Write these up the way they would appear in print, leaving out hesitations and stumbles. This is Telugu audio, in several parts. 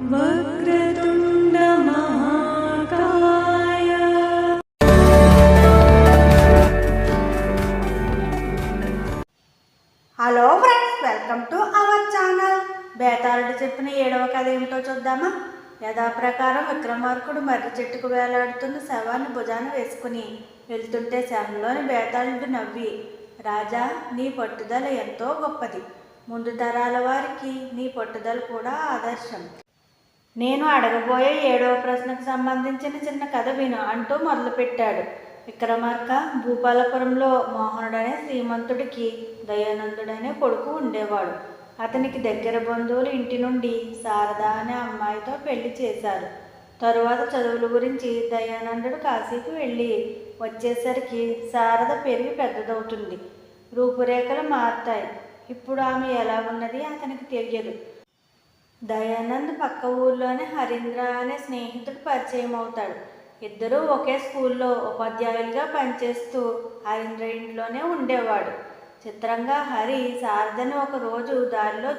వక్రతుండ మహాకాయ. Hello friends, welcome to our channel. బేతాళుడు చెప్పిన 7వ కథ ఏమిటో చూద్దామా? యథాప్రకారం విక్రమార్కుడు మర్రి చెట్టుకు వేలాడుతున్న శవాన్ని భుజాన వేసుకుని వెళ్తుంటే శవంలోని బేతాళుడు నవ్వి, రాజా, నీ పట్టుదల ఎంతో గొప్పది. ముందు తరాల వారికి నీ పట్టుదల కూడా ఆదర్శం. నేను అడగబోయే 7వ ప్రశ్నకు సంబంధించిన చిన్న కథ విను అంటూ మొదలుపెట్టాడు. విక్రమార్క, భూపాలపురంలో మోహనుడనే శ్రీమంతుడికి దయానందుడనే కొడుకు ఉండేవాడు. అతనికి దగ్గర బంధువులు ఇంటి నుండి శారద అనే అమ్మాయితో పెళ్లి చేశారు. తరువాత చదువుల గురించి దయానందుడు కాశీకి వెళ్ళి వచ్చేసరికి శారద పెరిగి పెద్దదవుతుంది. రూపురేఖలు మారుతాయి. ఇప్పుడు ఆమె ఎలా ఉన్నది అతనికి తెలియదు. దయానంద్ పక్క ఊర్లోనే హరీంద్ర అనే స్నేహితుడు పరిచయం అవుతాడు. ఇద్దరూ ఒకే స్కూల్లో ఉపాధ్యాయులుగా పనిచేస్తూ హరీంద్ర ఇంట్లోనే ఉండేవాడు. చిత్రంగా హరి శారదని ఒకరోజు దారిలో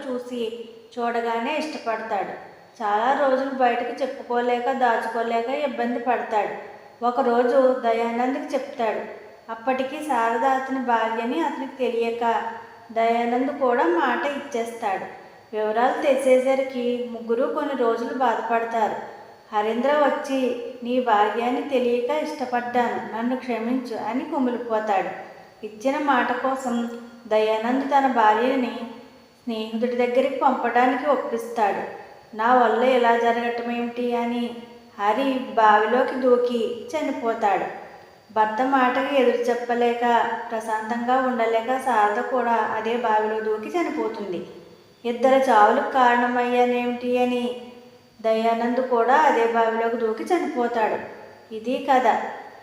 చూడగానే ఇష్టపడతాడు. చాలా రోజులు బయటకు చెప్పుకోలేక దాచుకోలేక ఇబ్బంది పడతాడు. ఒకరోజు దయానంద్కి చెప్తాడు. అప్పటికి శారద అతని భార్యని అతనికి తెలియక దయానంద్ కూడా మాట ఇచ్చేస్తాడు. వివరాలు తెలిసేసరికి ముగ్గురు కొన్ని రోజులు బాధపడతారు. హరీంద్ర వచ్చి, నీ భార్యని తెలియక ఇష్టపడ్డాను, నన్ను క్షమించు అని కుమిలిపోతాడు. ఇచ్చిన మాట కోసం దయానంద్ తన భార్యని స్నేహితుడి దగ్గరికి పంపడానికి ఒప్పిస్తాడు. నా వల్ల ఇలా జరగటం ఏమిటి అని హరి బావిలోకి దూకి చనిపోతాడు. భర్త మాటకి ఎదురు చెప్పలేక ప్రశాంతంగా ఉండలేక శారద కూడా అదే బావిలో దూకి చనిపోతుంది. ఇద్దరు చావులకు కారణమయ్యానేమిటి అని దయానంద్ కూడా అదే బావిలోకి దూకి చనిపోతాడు. ఇది కథ.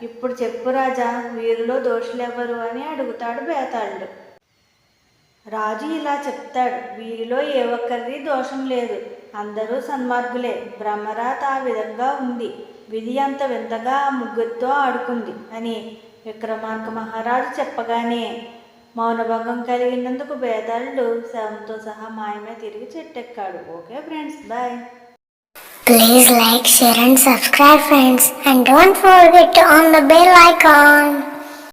ఇప్పుడు చెప్పు రాజా, వీరిలో దోషులెవరు అని అడుగుతాడు బేతాళుడు. రాజు ఇలా చెప్తాడు, వీరిలో ఏ ఒక్కరిది దోషం లేదు, అందరూ సన్మార్గులే. బ్రహ్మరాత ఆ విధంగా ఉంది, విధి అంత వింతగా ఆ ముగ్గురితో ఆడుకుంది అని విక్రమార్క మహారాజు చెప్పగానే మౌనభంగం కలిగినందుకు బేతాళుడు శవంతో సహా మాయమే తిరిగి చెట్టెక్కాడు. Okay friends, bye. Please like, share and subscribe friends, and don't forget to on the bell icon.